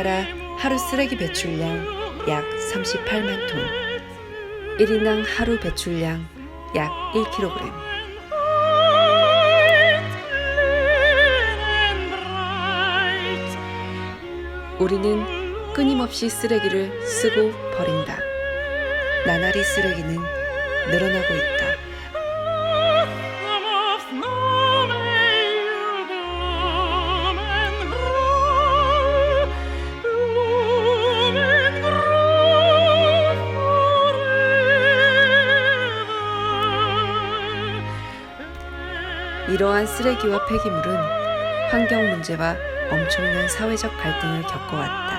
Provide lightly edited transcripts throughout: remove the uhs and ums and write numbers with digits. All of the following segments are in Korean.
우리나라 하루 쓰레기 배출량 약 38만 톤, 1인당 하루 배출량 약 1kg. 우리는 끊임없이 쓰레기를 쓰고 버린다. 나날이 쓰레기는 늘어나고 있다. 이러한 쓰레기와 폐기물은 환경 문제와 엄청난 사회적 갈등을 겪어왔다.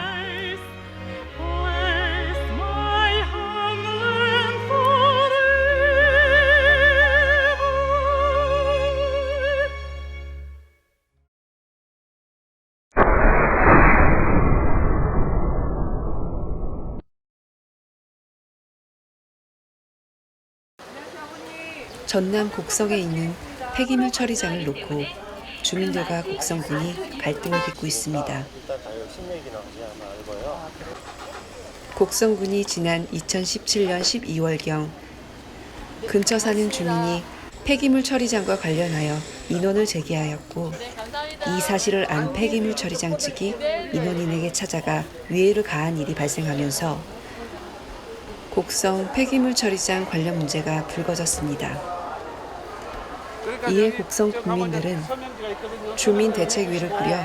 전남 곡성에 있는 폐기물 처리장을 놓고 주민들과 곡성군이 갈등을 빚고 있습니다. 곡성군이 지난 2017년 12월경 근처 사는 주민이 폐기물 처리장과 관련하여 민원을 제기하였고, 이 사실을 안 폐기물 처리장 측이 민원인에게 찾아가 위해를 가한 일이 발생하면서 곡성 폐기물 처리장 관련 문제가 불거졌습니다. 이에 곡성 국민들은 주민대책위를 꾸려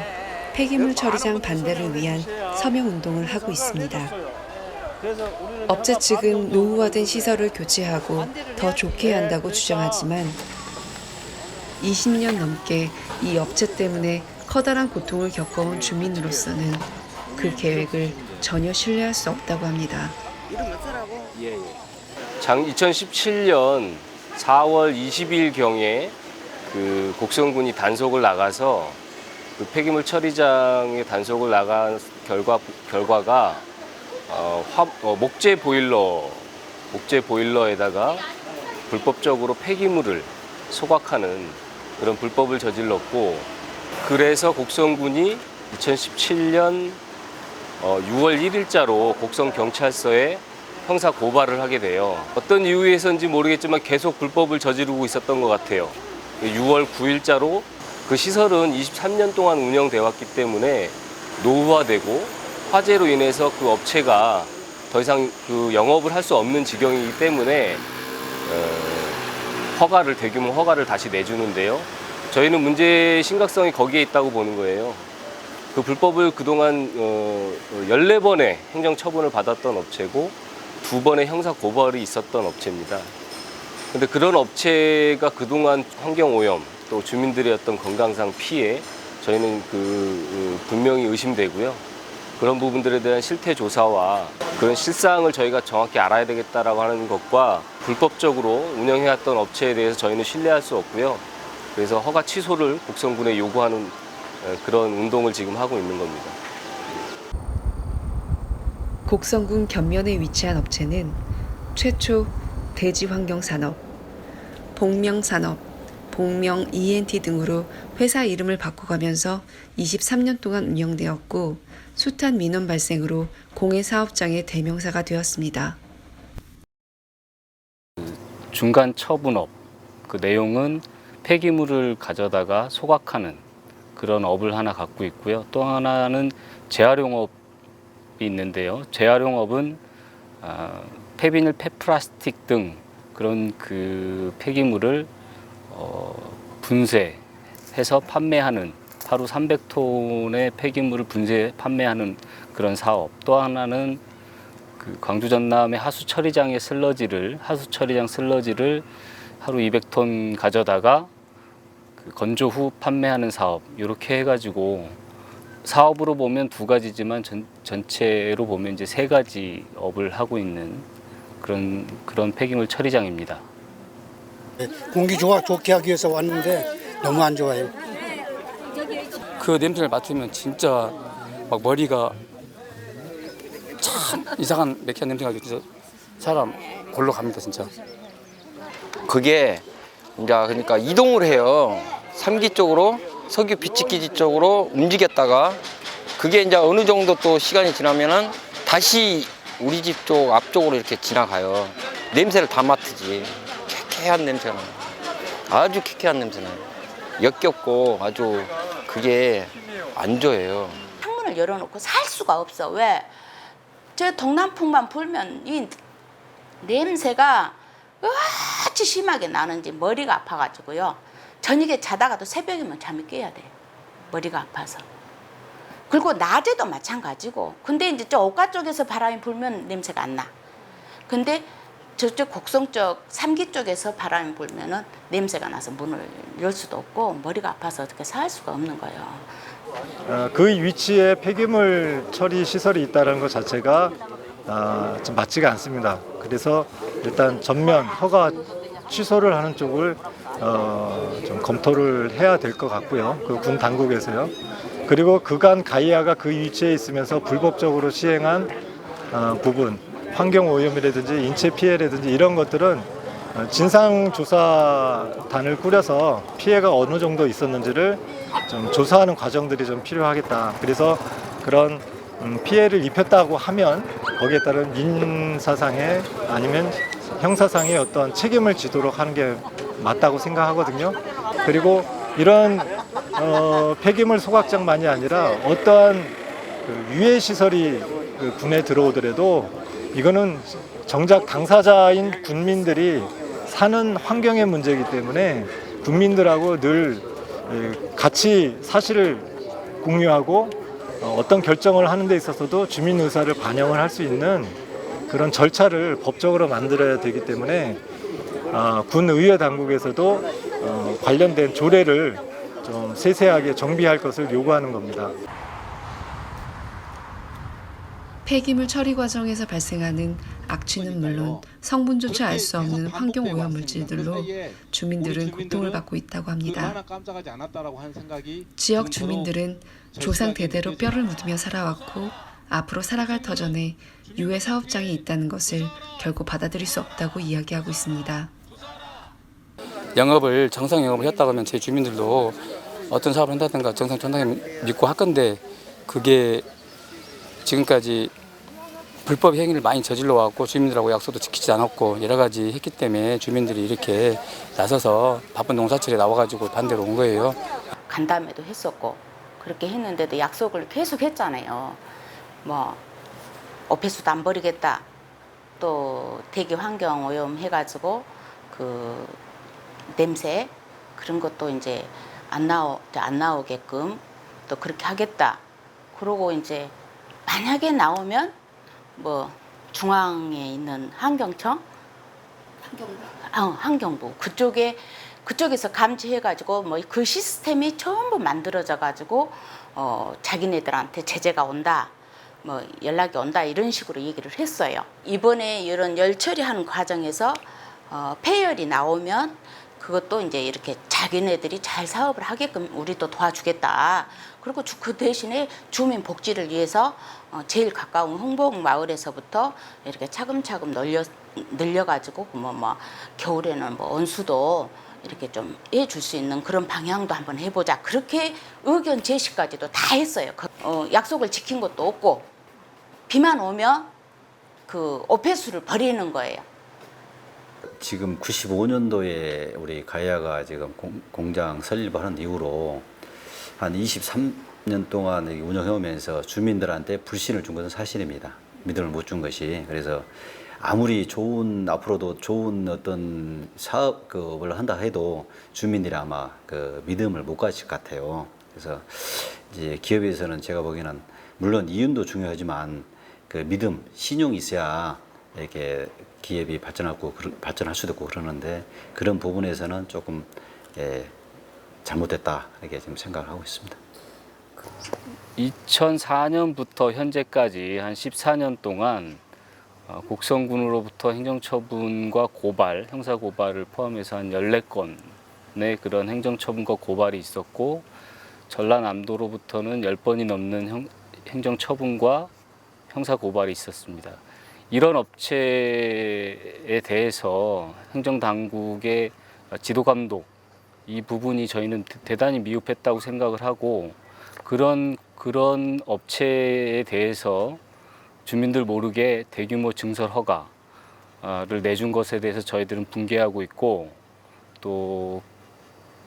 폐기물 처리장 반대를 위한 서명운동을 하고 있습니다. 업체 측은 노후화된 시설을 교체하고 더 좋게 한다고 주장하지만 20년 넘게 이 업체 때문에 커다란 고통을 겪어온 주민으로서는 그 계획을 전혀 신뢰할 수 없다고 합니다. 2017년 4월 20일경에 그 곡성군이 단속을 나가서 그 폐기물 처리장에 단속을 나간 결과가 목재 보일러에다가 불법적으로 폐기물을 소각하는 그런 불법을 저질렀고, 그래서 곡성군이 2017년 6월 1일자로 곡성경찰서에 형사 고발을 하게 돼요. 어떤 이유에서인지 모르겠지만 계속 불법을 저지르고 있었던 것 같아요. 6월 9일자로 그 시설은 23년 동안 운영돼 왔기 때문에 노후화되고 화재로 인해서 그 업체가 더 이상 그 영업을 할 수 없는 지경이기 때문에 대규모 허가를 다시 내주는데요. 저희는 문제의 심각성이 거기에 있다고 보는 거예요. 그 불법을 그동안 14번의 행정처분을 받았던 업체고 2번의 형사 고발이 있었던 업체입니다. 근데 그런 업체가 그동안 환경오염, 또 주민들의 어떤 건강상 피해, 저희는 분명히 의심되고요. 그런 부분들에 대한 실태 조사와 그런 실상을 저희가 정확히 알아야 되겠다라고 하는 것과 불법적으로 운영해왔던 업체에 대해서 저희는 신뢰할 수 없고요. 그래서 허가 취소를 곡성군에 요구하는 그런 운동을 지금 하고 있는 겁니다. 곡성군 견면에 위치한 업체는 최초 대지환경산업, 복명산업, 복명 ENT 등으로 회사 이름을 바꿔가면서 23년 동안 운영되었고, 숱한 민원 발생으로 공해 사업장의 대명사가 되었습니다. 중간 처분업, 그 내용은 폐기물을 가져다가 소각하는 그런 업을 하나 갖고 있고요. 또 하나는 재활용업이 있는데요. 재활용업은 폐비닐, 폐플라스틱 등 그런 그 폐기물을 분쇄해서 판매하는, 하루 300톤의 폐기물을 분쇄 판매하는 그런 사업. 또 하나는 그 광주 전남의 하수 처리장 슬러지를 하루 200톤 가져다가 그 건조 후 판매하는 사업. 이렇게 해가지고 사업으로 보면 2가지지만 전체로 보면 이제 3가지 업을 하고 있는 그런 폐기물 처리장입니다. 공기 좋게 하기 위해서 왔는데 너무 안 좋아요. 그 냄새를 맡으면 진짜 막 머리가 참 이상한 매캐한 냄새가 진짜 사람 골로 갑니다, 진짜. 그게 이제 그러니까 이동을 해요. 3기 쪽으로 석유 비치기지 쪽으로 움직였다가 그게 이제 어느 정도 또 시간이 지나면은 다시 우리 집 쪽 앞쪽으로 이렇게 지나가요. 냄새를 다 맡지. 쾌쾌한 냄새가 나요. 아주 쾌쾌한 냄새 나요. 역겹고 아주 그게 안 좋아요. 창문을 열어놓고 살 수가 없어. 왜? 저 동남풍만 불면 이 냄새가 어찌 심하게 나는지 머리가 아파가지고요. 저녁에 자다가도 새벽이면 잠이 깨야 돼요. 머리가 아파서. 그리고 낮에도 마찬가지고. 근데 이제 저 옷가 쪽에서 바람이 불면 냄새가 안 나. 근데 저쪽 곡성 쪽, 삼기 쪽에서 바람이 불면은 냄새가 나서 문을 열 수도 없고 머리가 아파서 어떻게 살 수가 없는 거예요. 그 위치에 폐기물 처리 시설이 있다는 것 자체가 좀 맞지가 않습니다. 그래서 일단 전면 허가 취소를 하는 쪽을 좀 검토를 해야 될 것 같고요. 그 군 당국에서요. 그리고 그간 가이아가 그 위치에 있으면서 불법적으로 시행한 부분, 환경 오염이라든지 인체 피해라든지 이런 것들은 진상조사단을 꾸려서 피해가 어느 정도 있었는지를 좀 조사하는 과정들이 좀 필요하겠다. 그래서 그런 피해를 입혔다고 하면 거기에 따른 민사상의 아니면 형사상의 어떤 책임을 지도록 하는 게 맞다고 생각하거든요. 그리고 이런 폐기물 소각장만이 아니라 어떠한 그 유해 시설이 그 군에 들어오더라도 이거는 정작 당사자인 군민들이 사는 환경의 문제이기 때문에 국민들하고 늘 같이 사실을 공유하고 어떤 결정을 하는 데 있어서도 주민 의사를 반영을 할 수 있는 그런 절차를 법적으로 만들어야 되기 때문에 군 의회 당국에서도 관련된 조례를 좀 세세하게 정비할 것을 요구하는 겁니다. 폐기물 처리 과정에서 발생하는 악취는 물론 성분조차 알 수 없는 환경 오염 물질들로 주민들은 고통을 받고 있다고 합니다. 지역 주민들은 조상 대대로 뼈를 묻으며 살아왔고 앞으로 살아갈 터전에 유해 사업장이 있다는 것을 결코 받아들일 수 없다고 이야기하고 있습니다. 영업을 정상 영업을 했다고 하면 제 주민들도 어떤 사업을 한다든가 정상 정당히 믿고 할 건데 그게 지금까지 불법 행위를 많이 저질러 왔고 주민들하고 약속도 지키지 않았고 여러 가지 했기 때문에 주민들이 이렇게 나서서 바쁜 농사철에 나와가지고 반대로 온 거예요. 간담회도 했었고 그렇게 했는데도 약속을 계속 했잖아요. 뭐 오폐수도 안 버리겠다. 또 대기 환경 오염 해가지고 그 냄새 그런 것도 이제 안 나오게끔 또 그렇게 하겠다. 그러고 이제 만약에 나오면 뭐 중앙에 있는 환경청, 환경부 그쪽에서 감지해가지고 뭐 그 시스템이 전부 만들어져가지고 자기네들한테 제재가 온다, 뭐 연락이 온다 이런 식으로 얘기를 했어요. 이번에 이런 열 처리하는 과정에서 폐열이 나오면 그것도 이제 이렇게 자기네들이 잘 사업을 하게끔 우리도 도와주겠다. 그리고 그 대신에 주민 복지를 위해서 제일 가까운 흥복 마을에서부터 이렇게 차근차근 늘려가지고 뭐 겨울에는 뭐 온수도 이렇게 좀 해줄 수 있는 그런 방향도 한번 해보자. 그렇게 의견 제시까지도 다 했어요. 약속을 지킨 것도 없고 비만 오면 그 오폐수를 버리는 거예요. 지금 95년도에 우리 가야가 지금 공장 설립을 한 이후로 한 23년 동안 운영해 오면서 주민들한테 불신을 준 것은 사실입니다. 믿음을 못 준 것이. 그래서 아무리 앞으로도 좋은 어떤 사업을 한다 해도 주민들이 아마 그 믿음을 못 가질 것 같아요. 그래서 이제 기업에서는 제가 보기에는 물론 이윤도 중요하지만 그 믿음, 신용이 있어야 이렇게 기업이 발전할 수도 있고 그러는데 그런 부분에서는 조금 잘못됐다 이렇게 지금 생각을 하고 있습니다. 2004년부터 현재까지 한 14년 동안 곡성군으로부터 행정처분과 고발, 형사고발을 포함해서 한 14건의 그런 행정처분과 고발이 있었고 전라남도로부터는 10번이 넘는 행정처분과 형사고발이 있었습니다. 이런 업체에 대해서 행정당국의 지도감독 이 부분이 저희는 대단히 미흡했다고 생각을 하고 그런 그런 업체에 대해서 주민들 모르게 대규모 증설 허가를 내준 것에 대해서 저희들은 분개하고 있고, 또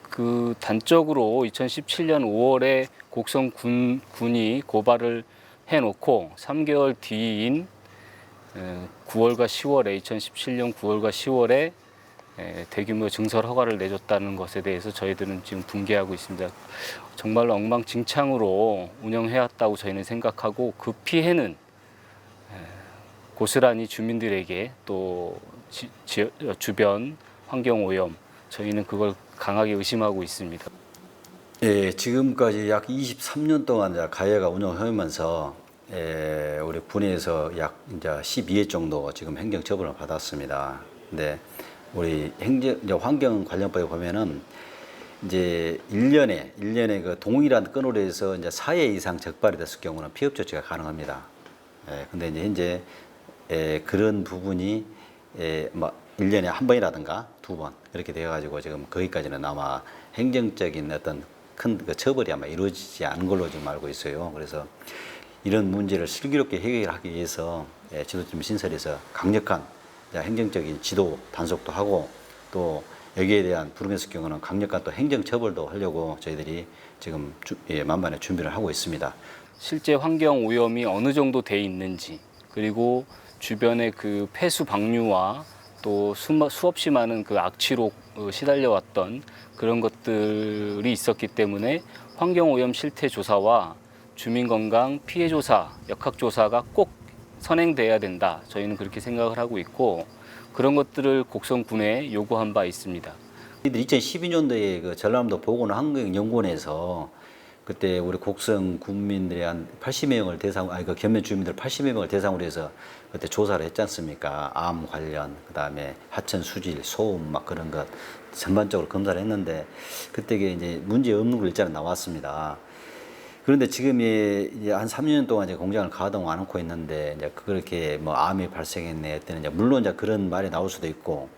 그 단적으로 2017년 5월에 곡성군이 고발을 해놓고 3개월 뒤인 9월과 10월에 2017년 9월과 10월에 대규모 증설 허가를 내줬다는 것에 대해서 저희들은 지금 분개하고 있습니다. 정말로 엉망진창으로 운영해왔다고 저희는 생각하고, 그 피해는 고스란히 주민들에게 또 주변 환경오염, 저희는 그걸 강하게 의심하고 있습니다. 예, 지금까지 약 23년 동안 이제 가해가 운영하면서 우리 군에서 약 이제 12회 정도 지금 행정 처분을 받았습니다. 근데 우리 이제 환경 관련법에 보면은 이제 1년에 그 동일한 건으로 해서 이제 4회 이상 적발이 됐을 경우는 피업 조치가 가능합니다. 근데 이제 현재 그런 부분이 뭐 1년에 한 번이라든가 2번 이렇게 되어가지고 지금 거기까지는 아마 행정적인 어떤 큰 그 처벌이 아마 이루어지지 않은 걸로 지금 알고 있어요. 그래서 이런 문제를 슬기롭게 해결하기 위해서 지도팀 신설에서 강력한 행정적인 지도 단속도 하고, 또 여기에 대한 불응했을 경우는 강력한 또 행정 처벌도 하려고 저희들이 지금 만반의 준비를 하고 있습니다. 실제 환경 오염이 어느 정도 돼 있는지, 그리고 주변의 그 폐수 방류와 또 수없이 많은 그 악취로 시달려왔던 그런 것들이 있었기 때문에 환경 오염 실태 조사와 주민 건강 피해 조사, 역학 조사가 꼭 선행돼야 된다. 저희는 그렇게 생각을 하고 있고, 그런 것들을 곡성군에 요구한 바 있습니다. 2012년도에 그 전라남도 보건환경연구원에서 그때 우리 곡성 군민들의 한 80여 명을 그 견면 주민들 80여 명을 대상으로 해서 그때 조사를 했지 않습니까? 암 관련, 그다음에 하천 수질, 소음 막 그런 것 전반적으로 검사를 했는데, 그때 이제 문제 없는 걸 일자로 나왔습니다. 그런데 지금 이제 한 3년 동안 이제 공장을 가동 안 놓고 있는데, 이제 그렇게 뭐 암이 발생했네 했더니 이제 물론 이제 그런 말이 나올 수도 있고.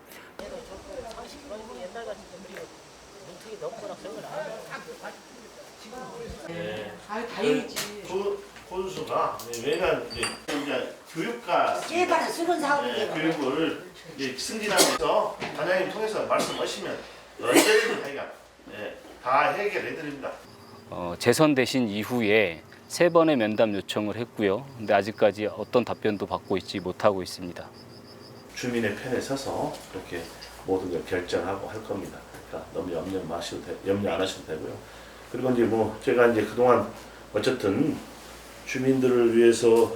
본수가 왜냐면 이제 교육과 교육을 이제 승진하면서 단장님 통해서 말씀하시면 언제든지 하여간 다 해결해 드립니다. 재선 되신 이후에 3번의 면담 요청을 했고요. 근데 아직까지 어떤 답변도 받고 있지 못하고 있습니다. 주민의 편에 서서 그렇게 모든 걸 결정하고 할 겁니다. 그러니까 너무 염려 안 하셔도 되고요. 그리고 이제 뭐 제가 이제 그동안 어쨌든 주민들을 위해서,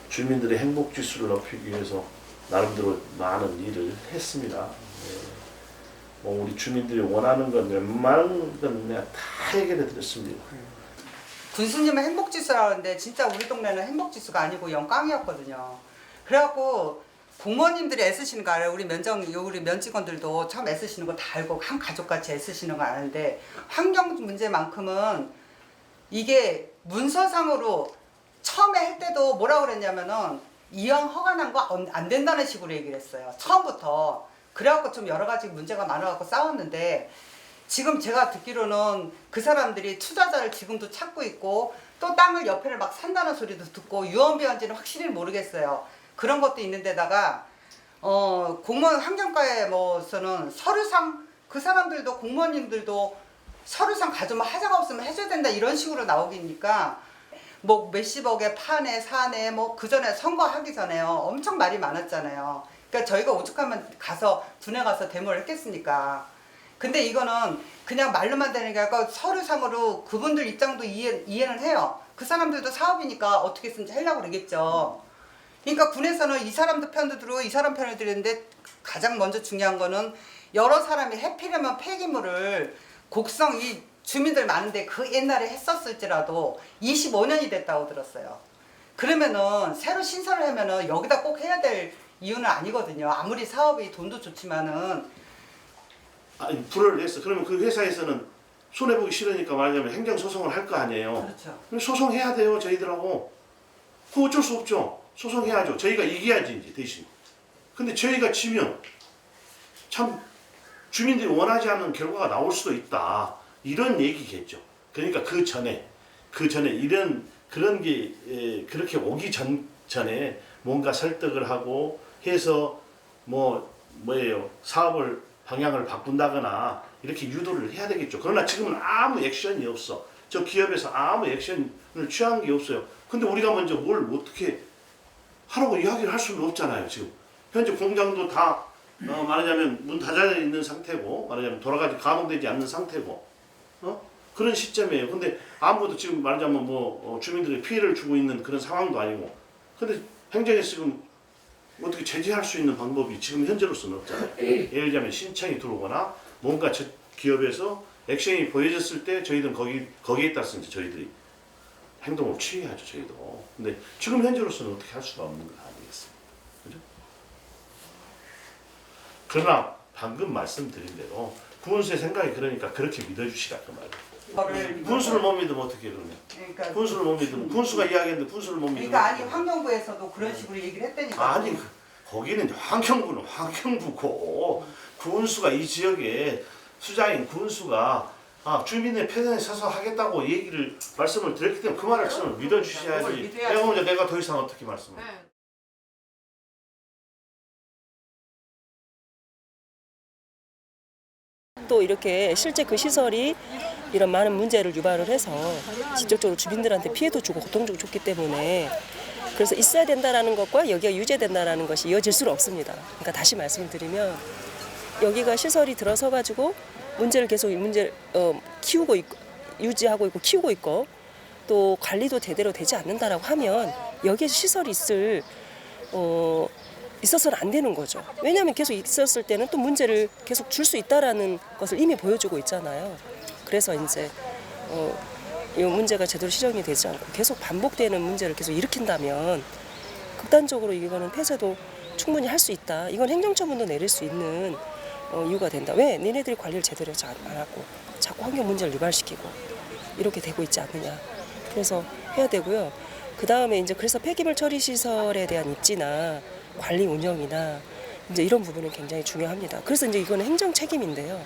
주민들의 행복 지수를 높이기 위해서 나름대로 많은 일을 했습니다. 뭐 우리 주민들이 원하는 건 웬만한 건 내가 다 해결해 드렸습니다. 군수님은 행복지수라는데 진짜 우리 동네는 행복지수가 아니고 영광이었거든요. 그래갖고 공무원님들이 애쓰시는 거 알아요. 우리 면직원들도 참 애쓰시는 거 다 알고 한 가족같이 애쓰시는 거 아는데, 환경 문제만큼은 이게 문서상으로 처음에 할 때도 뭐라고 그랬냐면은 이왕 허가 난 거 안 된다는 식으로 얘기를 했어요. 처음부터. 그래갖고 좀 여러 가지 문제가 많아갖고 싸웠는데, 지금 제가 듣기로는 그 사람들이 투자자를 지금도 찾고 있고, 또 땅을 옆에를 막 산다는 소리도 듣고, 유언비어인지는 확실히 모르겠어요. 그런 것도 있는데다가 공무원 환경과에 뭐서는 서류상 그 사람들도, 공무원님들도 서류상 가져면 하자가 없으면 해줘야 된다 이런 식으로 나오기니까, 뭐 몇십억에 파네 사네, 뭐 그 전에 선거하기 전에요 엄청 말이 많았잖아요. 그러니까 저희가 오죽하면 군에 가서 데모를 했겠습니까. 근데 이거는 그냥 말로만 되는 게 아니라 서류상으로 그분들 입장도 이해는 해요. 그 사람들도 사업이니까 어떻게 쓰는지 하려고 그러겠죠. 그러니까 군에서는 이 사람들 편도 들고 이 사람 편을 들었는데, 가장 먼저 중요한 거는 여러 사람이 해피려면 폐기물을 곡성 이 주민들 많은데 그 옛날에 했었을지라도 25년이 됐다고 들었어요. 그러면은 새로 신설을 하면은 여기다 꼭 해야 될 이유는 아니거든요. 아무리 사업이 돈도 좋지만은. 아니, 불을 냈어. 그러면 그 회사에서는 손해보기 싫으니까 말하자면 행정소송을 할 거 아니에요. 그렇죠. 그럼 소송해야 돼요, 저희들하고. 그거 어쩔 수 없죠. 소송해야죠. 저희가 이겨야지, 이제 대신. 근데 저희가 지면 참 주민들이 원하지 않는 결과가 나올 수도 있다. 이런 얘기겠죠. 그러니까 그 전에 그 전에 그런 게 그렇게 오기 전에 뭔가 설득을 하고 해서 뭐예요 사업을 방향을 바꾼다거나 이렇게 유도를 해야 되겠죠. 그러나 지금은 아무 액션이 없어. 저 기업에서 아무 액션을 취한 게 없어요. 근데 우리가 먼저 뭘 어떻게 하라고 이야기를 할 수는 없잖아요. 지금 현재 공장도 다 말하자면 문 닫아 있는 상태고, 말하자면 돌아가지 가동되지 않는 상태고, 그런 시점이에요. 근데 아무것도 지금 말하자면 주민들에게 피해를 주고 있는 그런 상황도 아니고, 근데 행정에서 지금 어떻게 제재할 수 있는 방법이 지금 현재로서는 없잖아요. 예를 들자면 신청이 들어오거나 뭔가 저 기업에서 액션이 보여졌을 때 저희들은 거기에 따라서 이제 저희들이 행동을 취해야죠, 저희도. 근데 지금 현재로서는 어떻게 할 수가 없는 거 아니겠습니까? 그죠? 그러나 방금 말씀드린 대로 군수의 생각이 그러니까 그렇게 믿어주시라 그 말이에요. 군수를 못 믿으면 어떻게 그러냐? 그러니까 군수를 못 믿으면 군수가 이야기했는데 군수를 못 믿으면 그러니까 아니 환경부에서도 그런 식으로 얘기를 했다니까. 아니 거기는 환경부는 환경부고 군수가 이 지역에 수장인 군수가 주민의 편에 서서 하겠다고 말씀을 드렸기 때문에 그 말을 믿어주셔야지. 내가 더 이상 어떻게 말씀을? 또 이렇게 실제 그 시설이 이런 많은 문제를 유발을 해서 직접적으로 주민들한테 피해도 주고 고통도 줬기 때문에 그래서 있어야 된다라는 것과 여기가 유지된다라는 것이 이어질 수는 없습니다. 그러니까 다시 말씀을 드리면 여기가 시설이 들어서 가지고 문제를 계속 키우고 있고 유지하고 있고 키우고 있고 또 관리도 제대로 되지 않는다라고 하면 여기에 시설이 있어서는 안 되는 거죠. 왜냐하면 계속 있었을 때는 또 문제를 계속 줄 수 있다라는 것을 이미 보여주고 있잖아요. 그래서 이제 이 문제가 제대로 실현이 되지 않고 계속 반복되는 문제를 계속 일으킨다면 극단적으로 이거는 폐쇄도 충분히 할 수 있다. 이건 행정처분도 내릴 수 있는 이유가 된다. 왜? 니네들이 관리를 제대로 안 하고 자꾸 환경 문제를 유발시키고 이렇게 되고 있지 않느냐. 그래서 해야 되고요. 그 다음에 이제 그래서 폐기물 처리 시설에 대한 입지나 관리 운영이나 이제 이런 부분은 굉장히 중요합니다. 그래서 이제 이거는 행정 책임인데요.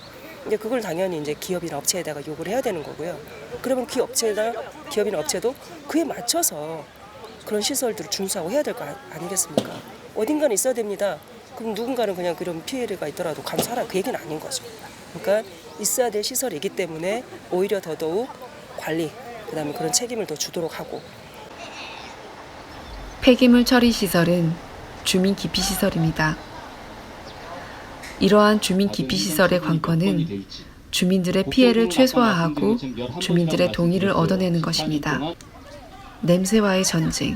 이제 그걸 당연히 이제 기업이나 업체에다가 요구를 해야 되는 거고요. 그러면 그 업체나 기업이나 업체도 그에 맞춰서 그런 시설들을 준수하고 해야 될 거 아니겠습니까? 어딘가는 있어야 됩니다. 그럼 누군가는 그냥 그런 피해가 있더라도 감수하라 그 얘기는 아닌 거죠. 그러니까 있어야 될 시설이기 때문에 오히려 더더욱 관리, 그다음에 그런 책임을 더 주도록 하고. 폐기물 처리 시설은 주민 기피 시설입니다. 이러한 주민 기피 시설의 관건은 주민들의 피해를 최소화하고 주민들의 동의를 얻어내는 것입니다. 냄새와의 전쟁,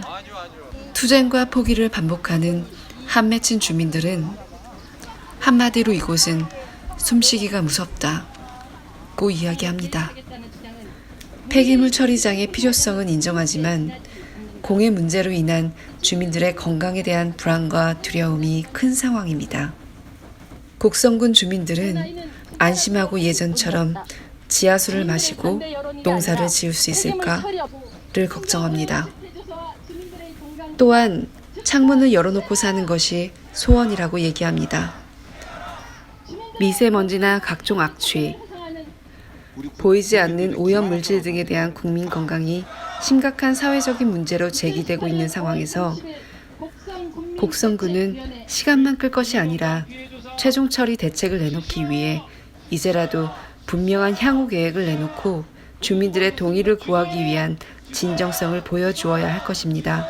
투쟁과 포기를 반복하는 한맺힌 주민들은 한마디로 이곳은 숨쉬기가 무섭다고 이야기합니다. 폐기물 처리장의 필요성은 인정하지만 공해 문제로 인한 주민들의 건강에 대한 불안과 두려움이 큰 상황입니다. 곡성군 주민들은 안심하고 예전처럼 지하수를 마시고 농사를 지을 수 있을까를 걱정합니다. 또한 창문을 열어놓고 사는 것이 소원이라고 얘기합니다. 미세먼지나 각종 악취, 보이지 않는 오염물질 등에 대한 국민 건강이 심각한 사회적인 문제로 제기되고 있는 상황에서 곡성군은 시간만 끌 것이 아니라 최종 처리 대책을 내놓기 위해 이제라도 분명한 향후 계획을 내놓고 주민들의 동의를 구하기 위한 진정성을 보여주어야 할 것입니다.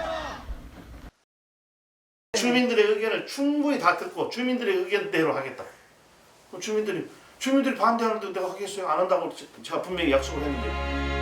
주민들의 의견을 충분히 다 듣고 주민들의 의견대로 하겠다. 주민들이 반대하는데 내가 하겠어요? 안 한다고 제가 분명히 약속을 했는데